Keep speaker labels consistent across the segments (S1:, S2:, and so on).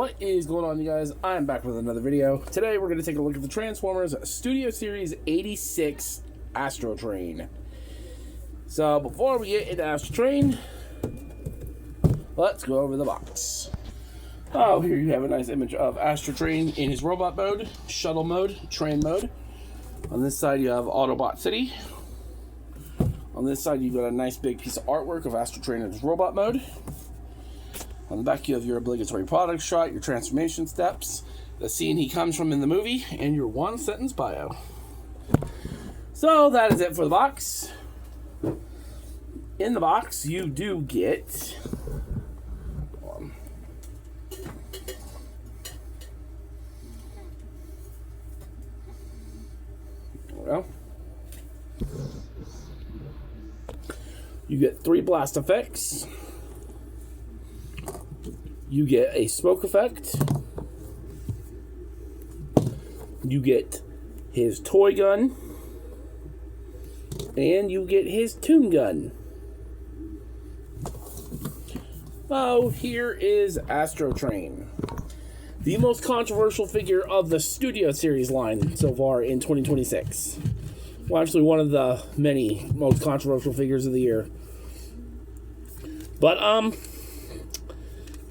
S1: What is going on, you guys? I'm back with another video. Today we're going to take a look at the Transformers Studio Series 86 Astrotrain. So before we get into Astrotrain, let's go over the box. Oh, here you have a nice image of Astrotrain in his robot mode, shuttle mode, train mode. On this side you have Autobot City. On this side you've got a nice big piece of artwork of Astrotrain in his robot mode. On the back you have your obligatory product shot, your transformation steps, the scene he comes from in the movie, and your one-sentence bio. So that is it for the box. In the box you do get you get 3 blast effects. You get a smoke effect. You get his toy gun. And you get his toon gun. Oh, here is Astrotrain, the most controversial figure of the Studio Series line so far in 2026. Well, actually one of the many most controversial figures of the year. But,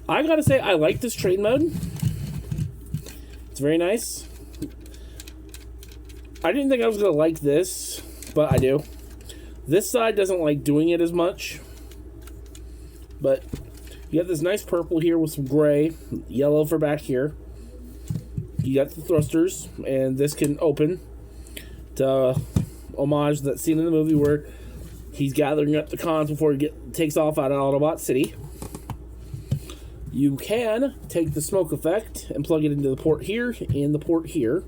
S1: I gotta say, I like this train mode. It's very nice. I didn't think I was gonna like this, but I do. This side doesn't like doing it as much. But you have this nice purple here with some gray, yellow for back here. You got the thrusters, and this can open to homage that scene in the movie where he's gathering up the cons before he takes off out of Autobot City. You can take the smoke effect and plug it into the port here and the port here.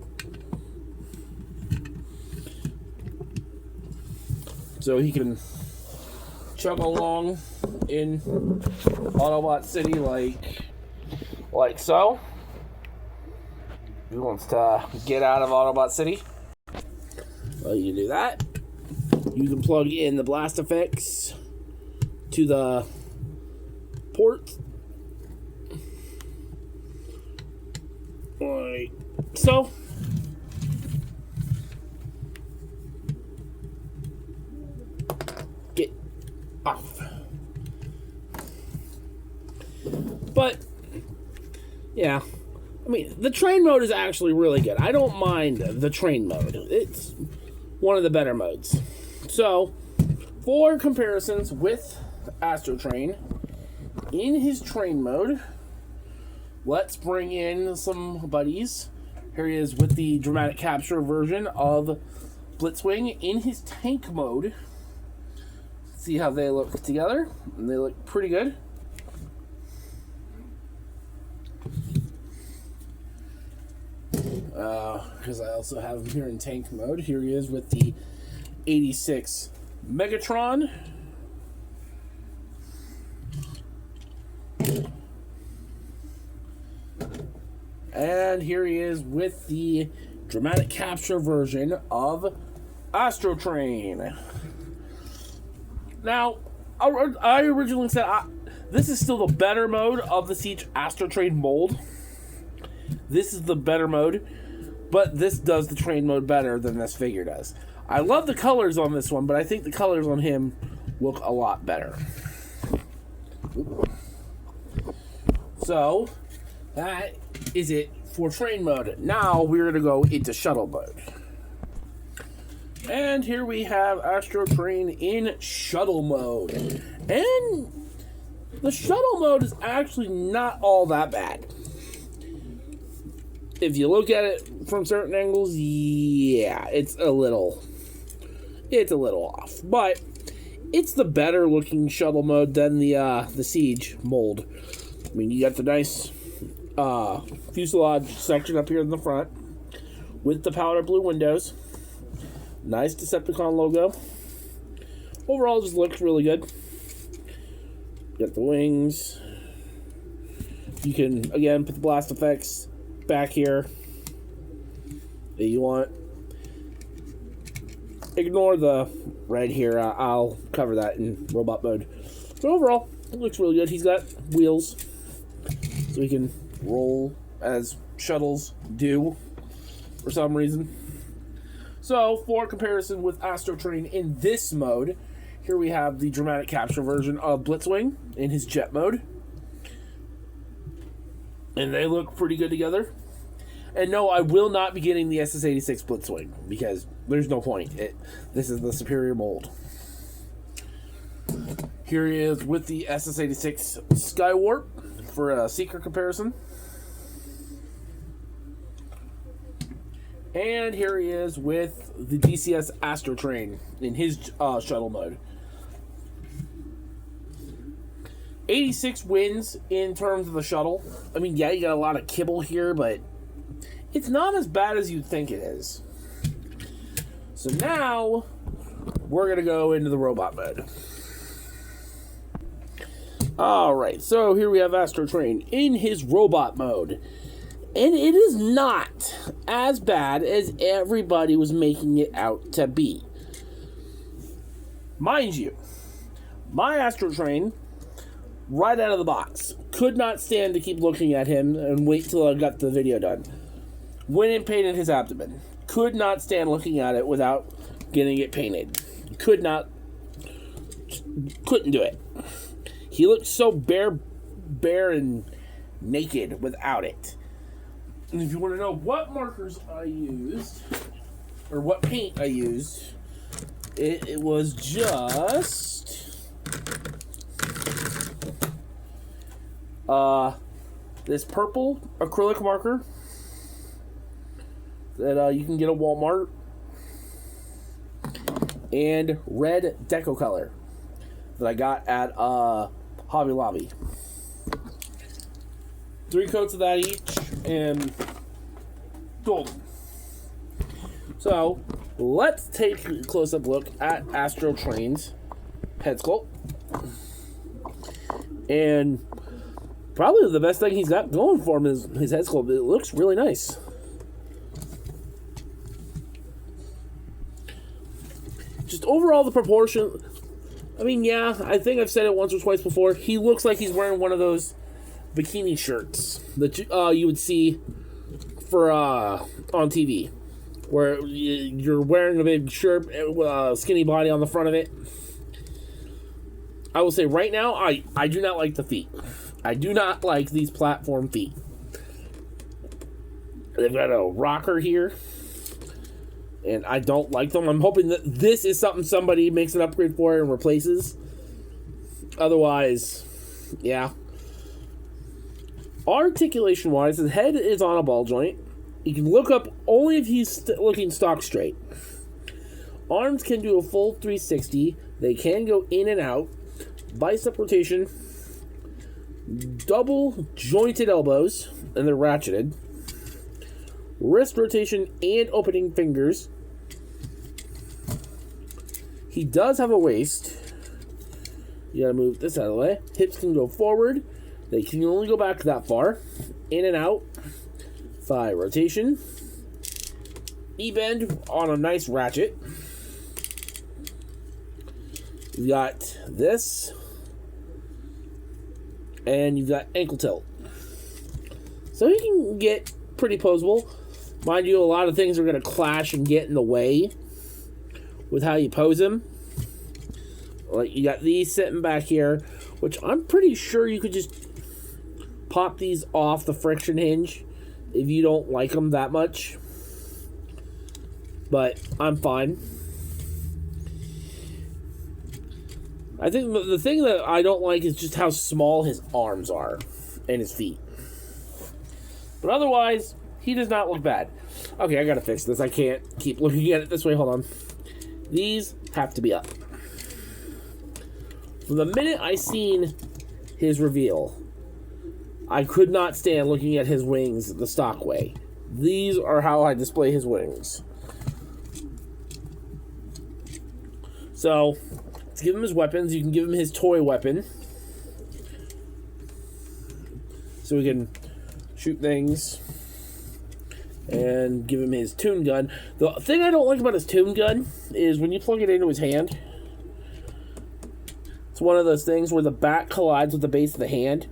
S1: So he can chug along in Autobot City like so. He wants to get out of Autobot City. Well, you can do that. You can plug in the blast effects to the port. Like so. Get off. But yeah, I mean, the train mode is actually really good. I don't mind the train mode. It's one of the better modes. So, for comparisons with Astrotrain, in his train mode, let's bring in some buddies. Here he is with the dramatic capture version of Blitzwing in his tank mode. See how they look together. And they look pretty good. Because I also have him here in tank mode. Here he is with the 86 Megatron. And here he is with the dramatic capture version of Astrotrain. Now, I originally said this is still the better mode of the Siege Astrotrain mold. This is the better mode, but this does the train mode better than this figure does. I love the colors on this one, but I think the colors on him look a lot better. So, that is it for train mode. Now we're going to go into shuttle mode. And here we have Astrotrain in shuttle mode. And the shuttle mode is actually not all that bad. If you look at it from certain angles, yeah, it's a little off. But it's the better looking shuttle mode than the Siege mold. I mean, you got the nice fuselage section up here in the front with the powder blue windows. Nice Decepticon logo. Overall, it just looks really good. You got the wings. You can, again, put the blast effects back here that you want. Ignore the red here. I'll cover that in robot mode. So overall, it looks really good. He's got wheels. so we can roll as shuttles do for some reason. So, for comparison with Astrotrain in this mode, here we have the dramatic capture version of Blitzwing in his jet mode. And they look pretty good together. And no, I will not be getting the SS86 Blitzwing, because there's no point. This is the superior mold. Here he is with the SS86 Skywarp for a Seeker comparison. And here he is with the DCS Astrotrain in his shuttle mode. 86 wins in terms of the shuttle. I mean, yeah, you got a lot of kibble here, but it's not as bad as you'd think it is. So now, we're going to go into the robot mode. Alright, so here we have Astrotrain in his robot mode. And it is not as bad as everybody was making it out to be. Mind you, my Astrotrain, right out of the box, could not stand to keep looking at him and wait till I got the video done. Went and painted his abdomen. Could not stand looking at it without getting it painted. Couldn't do it. He looked so bare and naked without it. And if you want to know what markers I used, or what paint I used, it was just this purple acrylic marker that you can get at Walmart, and red deco color that I got at Hobby Lobby. 3 coats of that each, and golden. So, let's take a close-up look at Astrotrain's head sculpt. And probably the best thing he's got going for him is his head sculpt. It looks really nice. Just overall, the proportion... I mean, yeah, I think I've said it once or twice before. He looks like he's wearing one of those bikini shirts that you would see for on TV, where you're wearing a big shirt with a skinny body on the front of it. I will say right now, I do not like the feet. I do not like these platform feet. They've got a rocker here, and I don't like them. I'm hoping that this is something somebody makes an upgrade for and replaces. Otherwise, yeah. Articulation-wise, his head is on a ball joint. You can look up only if he's looking stock straight. Arms can do a full 360. They can go in and out. Bicep rotation. Double jointed elbows, and they're ratcheted. Wrist rotation and opening fingers. He does have a waist. You gotta move this out of the way. Hips can go forward. They can only go back that far. In and out. Thigh rotation. E-bend on a nice ratchet. You've got this. And you've got ankle tilt. So he can get pretty posable. Mind you, a lot of things are going to clash and get in the way with how you pose him. Like, you got these sitting back here, which I'm pretty sure you could just pop these off the friction hinge if you don't like them that much. But I'm fine. I think the thing that I don't like is just how small his arms are and his feet. But otherwise, he does not look bad. Okay, I gotta fix this. I can't keep looking at it this way. Hold on. These have to be up. From the minute I seen his reveal, I could not stand looking at his wings the stock way. These are how I display his wings. So, let's give him his weapons. You can give him his toy weapon. So we can shoot things. And give him his tune gun. The thing I don't like about his tune gun is when you plug it into his hand, it's one of those things where the back collides with the base of the hand.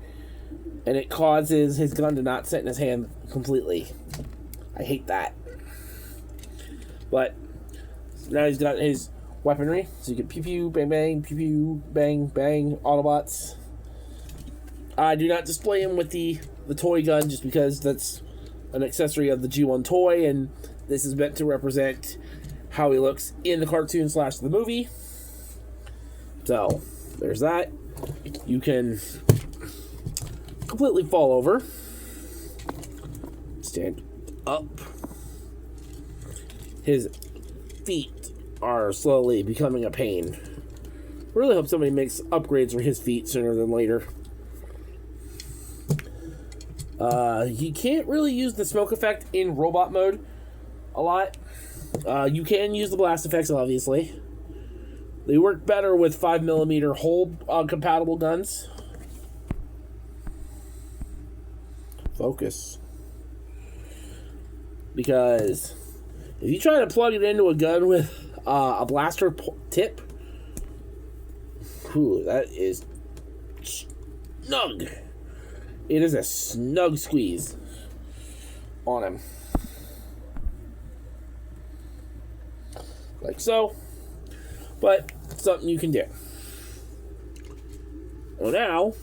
S1: and it causes his gun to not sit in his hand completely. I hate that. But now he's got his weaponry, so you get pew pew, bang bang, pew pew, bang bang, Autobots. I do not display him with the toy gun just because that's an accessory of the G1 toy, and this is meant to represent how he looks in the cartoon / the movie. So, there's that. You can completely fall over. Stand up. His feet are slowly becoming a pain. Really hope somebody makes upgrades for his feet sooner than later. You can't really use the smoke effect in robot mode a lot. You can use the blast effects, obviously. They work better with 5mm hole compatible guns. Focus. Because if you try to plug it into a gun with a blaster tip, whew, that is snug. It is a snug squeeze on him. Like so. But it's something you can do. Well, now,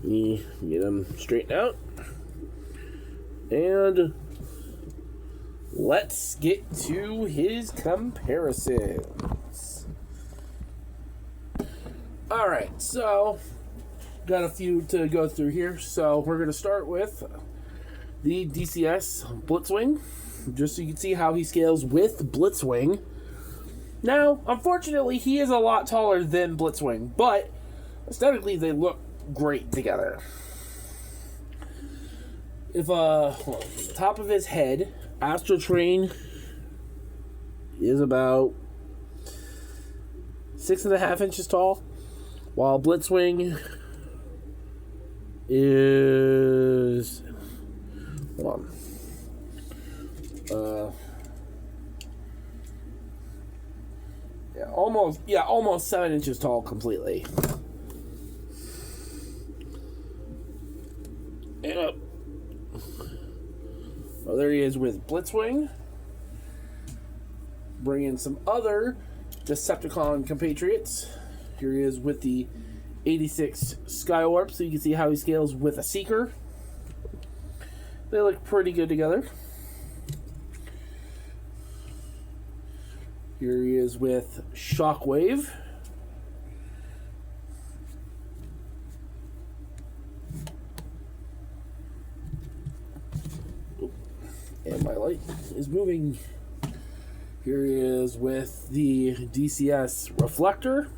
S1: we get him straightened out. And let's get to his comparisons. Alright, so got a few to go through here. So we're going to start with the DCS Blitzwing, just so you can see how he scales with Blitzwing. Now, unfortunately, he is a lot taller than Blitzwing, but aesthetically they look great together. If top of his head, Astrotrain is about 6.5 inches tall, while Blitzwing is, hold on, almost 7 inches tall completely. And up. Well, there he is with Blitzwing. Bring in some other Decepticon compatriots. Here he is with the 86 Skywarp, so you can see how he scales with a Seeker. They look pretty good together. Here he is with Shockwave. And my light is moving. Here he is with the DCS Reflector.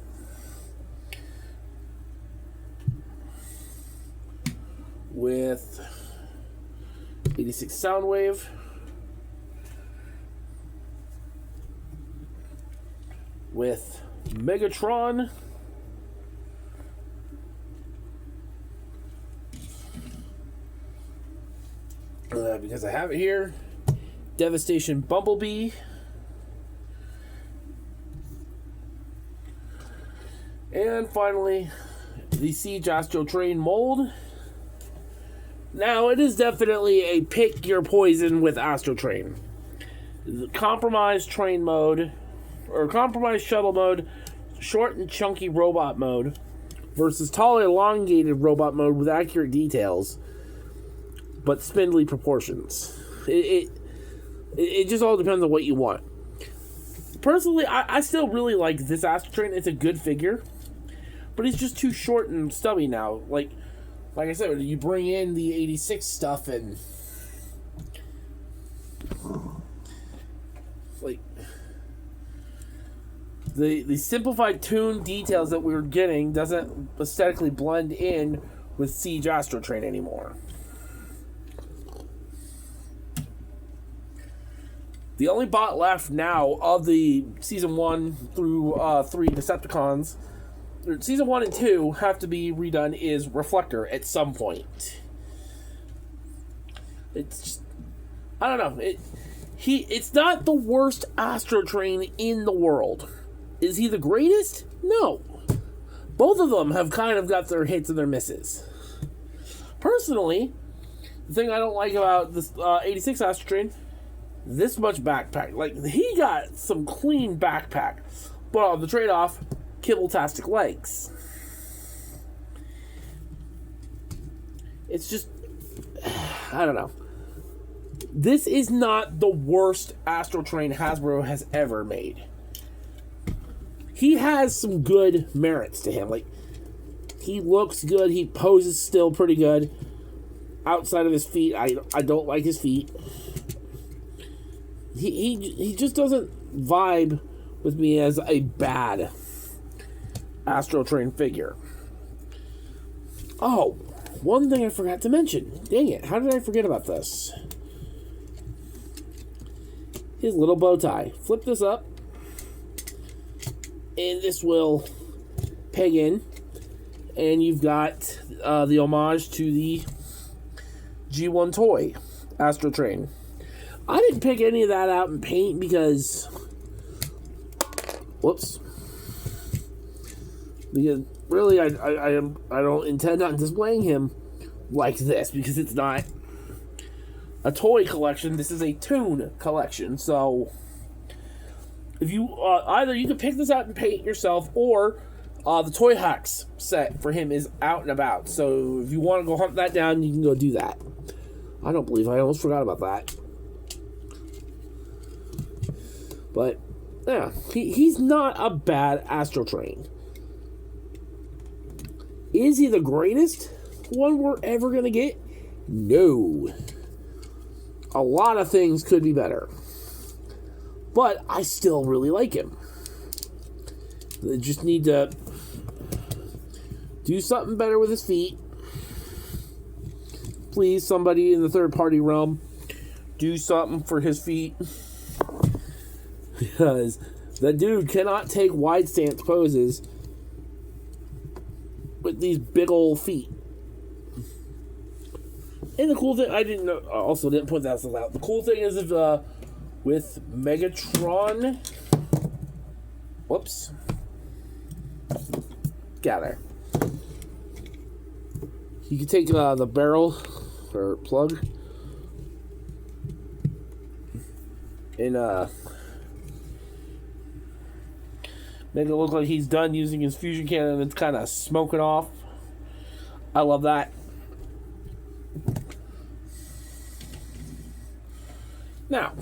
S1: With 86 Soundwave. With Megatron. Because I have it here. Devastation Bumblebee. And finally, the Siege Astrotrain mold. Now, it is definitely a pick your poison with Astrotrain. The compromised train mode, or compromised shuttle mode, short and chunky robot mode, versus tall elongated robot mode with accurate details, but spindly proportions. It just all depends on what you want. Personally, I still really like this Astrotrain. It's a good figure, but it's just too short and stubby now. Like I said, you bring in the 86 stuff and like the simplified tune details that we're getting doesn't aesthetically blend in with Siege Astrotrain anymore. The only bot left now of the Season 1 through 3 Decepticons, Season 1 and 2 have to be redone, is Reflector at some point. It's just, I don't know. It's not the worst Astrotrain in the world. Is he the greatest? No. Both of them have kind of got their hits and their misses. Personally, the thing I don't like about this 86 Astrotrain, this much backpack. Like, he got some clean backpack. But on the trade-off, kibble-tastic legs. It's just, I don't know. This is not the worst Astrotrain Hasbro has ever made. He has some good merits to him. Like, he looks good. He poses still pretty good. Outside of his feet, I don't like his feet. He just doesn't vibe with me as a bad Astrotrain figure. Oh, one thing I forgot to mention. Dang it, how did I forget about this? His little bow tie. Flip this up, and this will peg in, and you've got the homage to the G1 toy Astrotrain. I didn't pick any of that out in paint because, whoops, because really I don't intend on displaying him like this, because it's not a toy collection. This is a toon collection. So if you either you can pick this out and paint yourself, or the Toy Hacks set for him is out and about. So if you want to go hunt that down, you can go do that. I don't believe I almost forgot about that. But yeah, he's not a bad Astrotrain. Is he the greatest one we're ever gonna get? No. A lot of things could be better, but I still really like him. They just need to do something better with his feet. Please, somebody in the third-party realm, do something for his feet. Because the dude cannot take wide stance poses with these big old feet. And the cool thing, I also didn't put that stuff out. The cool thing is if, with Megatron, whoops, gather. You can take the barrel or plug and make it look like he's done using his fusion cannon and it's kind of smoking off. I love that. Now,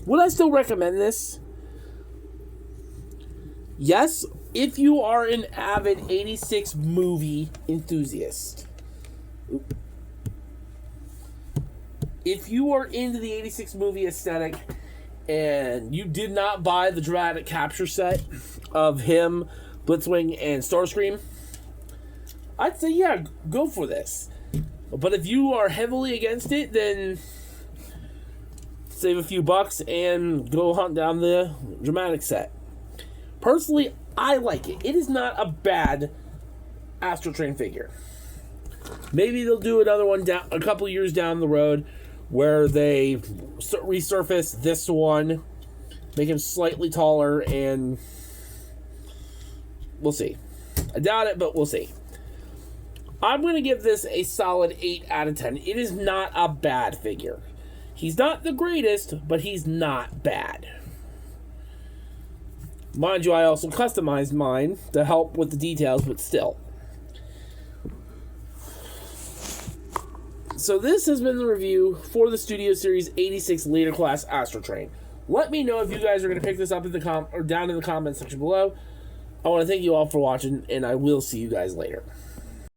S1: would I still recommend this? Yes, if you are an avid 86 movie enthusiast. If you are into the 86 movie aesthetic and you did not buy the dramatic capture set of him, Blitzwing, and Starscream, I'd say, yeah, go for this. But if you are heavily against it, then save a few bucks and go hunt down the dramatic set. Personally, I like it. It is not a bad Astrotrain figure. Maybe they'll do another one down a couple years down the road where they resurface this one, make him slightly taller, and we'll see. I doubt it, but we'll see. I'm going to give this a solid 8 out of 10. It is not a bad figure. He's not the greatest, but he's not bad. Mind you, I also customized mine to help with the details, but still. So this has been the review for the Studio Series 86 Leader Class Astrotrain. Let me know if you guys are going to pick this up in the or down in the comments section below. I want to thank you all for watching, and I will see you guys later.